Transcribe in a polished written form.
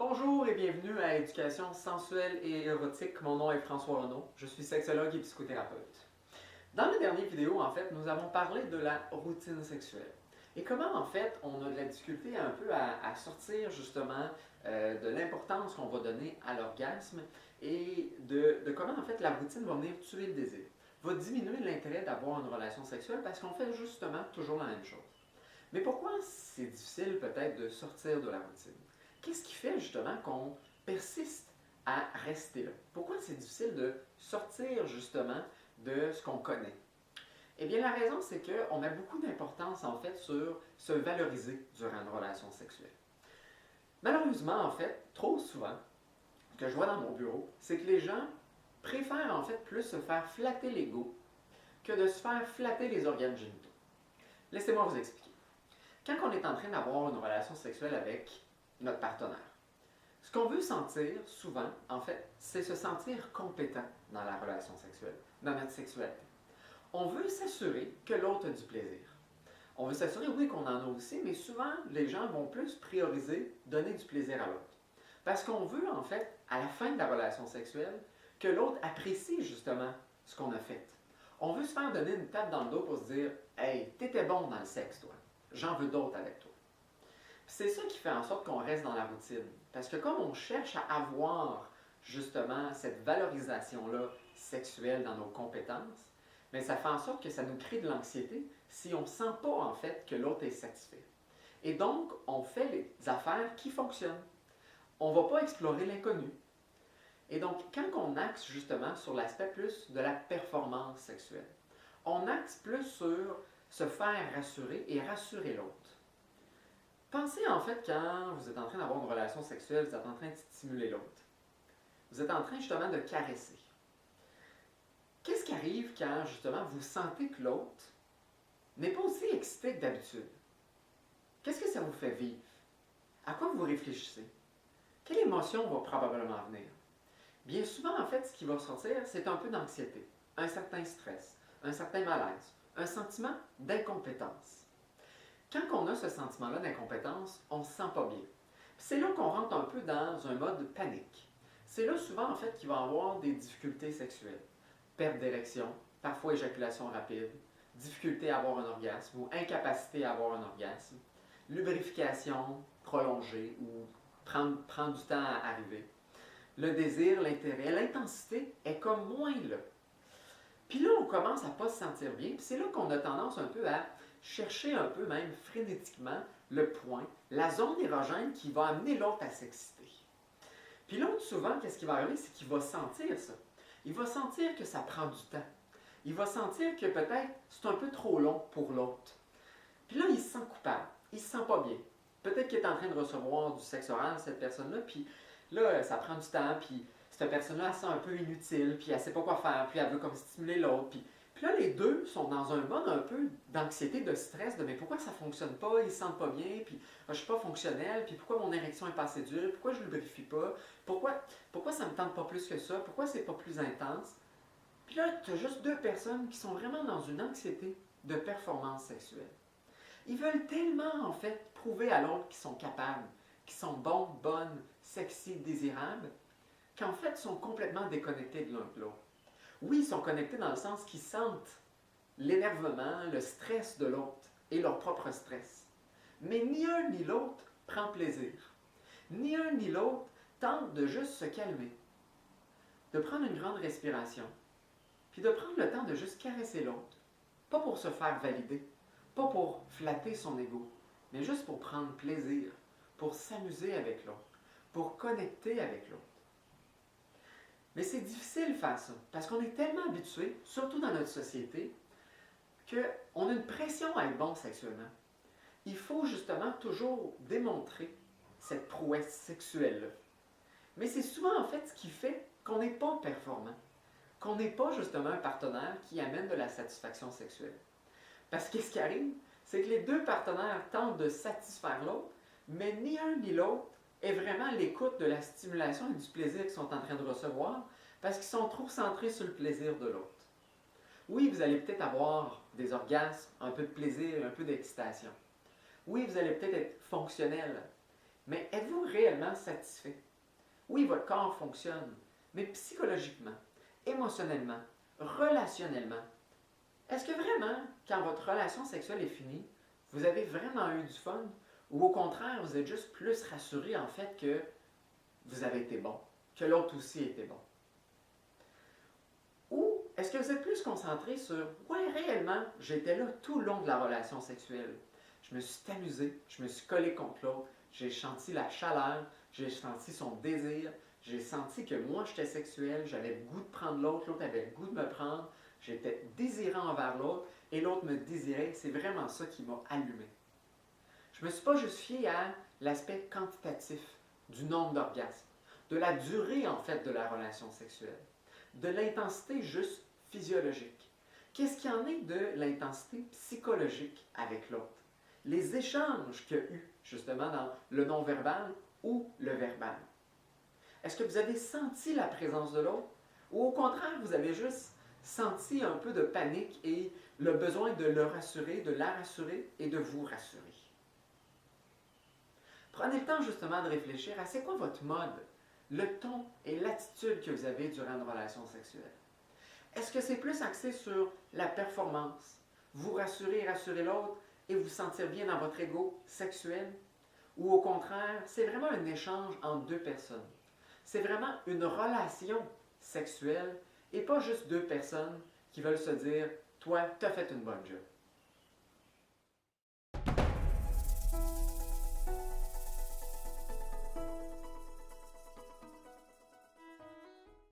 Bonjour et bienvenue à Éducation sensuelle et érotique. Mon nom est François Renaud. Je suis sexologue et psychothérapeute. Dans la dernière vidéo, en fait, nous avons parlé de la routine sexuelle. Et comment, en fait, on a de la difficulté un peu à sortir justement de l'importance qu'on va donner à l'orgasme et de comment, en fait, la routine va venir tuer le désir, va diminuer l'intérêt d'avoir une relation sexuelle parce qu'on fait justement toujours la même chose. Mais pourquoi c'est difficile peut-être de sortir de la routine? Qu'est-ce qui fait justement qu'on persiste à rester là? Pourquoi c'est difficile de sortir justement de ce qu'on connaît? Eh bien, la raison, c'est qu'on met beaucoup d'importance en fait sur se valoriser durant une relation sexuelle. Malheureusement, en fait, trop souvent, ce que je vois dans mon bureau, c'est que les gens préfèrent en fait plus se faire flatter l'ego que de se faire flatter les organes génitaux. Laissez-moi vous expliquer. Quand on est en train d'avoir une relation sexuelle avec notre partenaire, ce qu'on veut sentir souvent, en fait, c'est se sentir compétent dans la relation sexuelle, dans notre sexualité. On veut s'assurer que l'autre a du plaisir. On veut s'assurer, oui, qu'on en a aussi, mais souvent, les gens vont plus prioriser donner du plaisir à l'autre. Parce qu'on veut, en fait, à la fin de la relation sexuelle, que l'autre apprécie justement ce qu'on a fait. On veut se faire donner une tape dans le dos pour se dire « Hey, t'étais bon dans le sexe, toi. J'en veux d'autres avec toi. » C'est ça qui fait en sorte qu'on reste dans la routine. Parce que comme on cherche à avoir justement cette valorisation-là sexuelle dans nos compétences, bien, ça fait en sorte que ça nous crée de l'anxiété si on ne sent pas en fait que l'autre est satisfait. Et donc, on fait les affaires qui fonctionnent. On ne va pas explorer l'inconnu. Et donc, quand on axe justement sur l'aspect plus de la performance sexuelle, on axe plus sur se faire rassurer et rassurer l'autre. Pensez en fait quand vous êtes en train d'avoir une relation sexuelle, vous êtes en train de stimuler l'autre. Vous êtes en train justement de caresser. Qu'est-ce qui arrive quand justement vous sentez que l'autre n'est pas aussi excité que d'habitude? Qu'est-ce que ça vous fait vivre? À quoi vous réfléchissez? Quelle émotion va probablement venir? Bien souvent, en fait, ce qui va sortir, c'est un peu d'anxiété, un certain stress, un certain malaise, un sentiment d'incompétence. Quand on a ce sentiment-là d'incompétence, on ne se sent pas bien. C'est là qu'on rentre un peu dans un mode panique. C'est là souvent, en fait, qu'il va y avoir des difficultés sexuelles. Perte d'érection, parfois éjaculation rapide, difficulté à avoir un orgasme ou incapacité à avoir un orgasme, lubrification prolongée ou prendre du temps à arriver. Le désir, l'intérêt, l'intensité est comme moins là. Puis là, on commence à ne pas se sentir bien, puis c'est là qu'on a tendance un peu à chercher un peu même frénétiquement le point, la zone érogène qui va amener l'autre à s'exciter. Puis l'autre, souvent, qu'est-ce qui va arriver? C'est qu'il va sentir ça. Il va sentir que ça prend du temps. Il va sentir que peut-être c'est un peu trop long pour l'autre. Puis là, il se sent coupable. Il se sent pas bien. Peut-être qu'il est en train de recevoir du sexe oral, cette personne-là, puis là, ça prend du temps, puis cette personne-là, elle se sent un peu inutile, puis elle ne sait pas quoi faire, puis elle veut comme stimuler l'autre. Puis là, les deux sont dans un mode un peu d'anxiété, de stress, de mais pourquoi ça ne fonctionne pas, ils ne se sentent pas bien, puis je ne suis pas fonctionnel, puis pourquoi mon érection est pas assez dure, pourquoi je ne lubrifie pas, pourquoi ça ne me tente pas plus que ça, pourquoi c'est pas plus intense. Puis là, tu as juste deux personnes qui sont vraiment dans une anxiété de performance sexuelle. Ils veulent tellement, en fait, prouver à l'autre qu'ils sont capables, qu'ils sont bons, bonnes, sexy, désirables, qu'en fait, ils sont complètement déconnectés de l'un de l'autre. Oui, ils sont connectés dans le sens qu'ils sentent l'énervement, le stress de l'autre et leur propre stress. Mais ni un ni l'autre prend plaisir. Ni un ni l'autre tente de juste se calmer, de prendre une grande respiration, puis de prendre le temps de juste caresser l'autre. Pas pour se faire valider, pas pour flatter son ego, mais juste pour prendre plaisir, pour s'amuser avec l'autre, pour connecter avec l'autre. Mais c'est difficile de faire ça, parce qu'on est tellement habitué, surtout dans notre société, qu'on a une pression à être bon sexuellement. Il faut justement toujours démontrer cette prouesse sexuelle-là. Mais c'est souvent en fait ce qui fait qu'on n'est pas performant, qu'on n'est pas justement un partenaire qui amène de la satisfaction sexuelle. Parce que ce qui arrive, c'est que les deux partenaires tentent de satisfaire l'autre, mais ni un ni l'autre est vraiment à l'écoute de la stimulation et du plaisir qu'ils sont en train de recevoir, parce qu'ils sont trop centrés sur le plaisir de l'autre. Oui, vous allez peut-être avoir des orgasmes, un peu de plaisir, un peu d'excitation. Oui, vous allez peut-être être fonctionnel, Mais êtes-vous réellement satisfait? Oui, votre corps fonctionne, mais psychologiquement, émotionnellement, relationnellement, est-ce que vraiment, quand votre relation sexuelle est finie, vous avez vraiment eu du fun? Ou au contraire, vous êtes juste plus rassuré en fait que vous avez été bon, que l'autre aussi était bon? Ou est-ce que vous êtes plus concentré sur, ouais, réellement, j'étais là tout le long de la relation sexuelle. Je me suis amusé, je me suis collé contre l'autre, j'ai senti la chaleur, j'ai senti son désir, j'ai senti que moi j'étais sexuel, j'avais le goût de prendre l'autre, l'autre avait le goût de me prendre, j'étais désirant envers l'autre et l'autre me désirait. C'est vraiment ça qui m'a allumé. Je ne me suis pas juste fié à l'aspect quantitatif du nombre d'orgasmes, de la durée en fait de la relation sexuelle, de l'intensité juste physiologique. Qu'est-ce qu'il y en est de l'intensité psychologique avec l'autre? Les échanges qu'il y a eu justement dans le non-verbal ou le verbal. Est-ce que vous avez senti la présence de l'autre ou au contraire vous avez juste senti un peu de panique et le besoin de le rassurer, de la rassurer et de vous rassurer? Prenez le temps justement de réfléchir à c'est quoi votre mode, le ton et l'attitude que vous avez durant une relation sexuelle. Est-ce que c'est plus axé sur la performance, vous rassurer et rassurer l'autre et vous sentir bien dans votre ego sexuel? Ou au contraire, c'est vraiment un échange entre deux personnes. C'est vraiment une relation sexuelle et pas juste deux personnes qui veulent se dire « toi, t'as fait une bonne job ».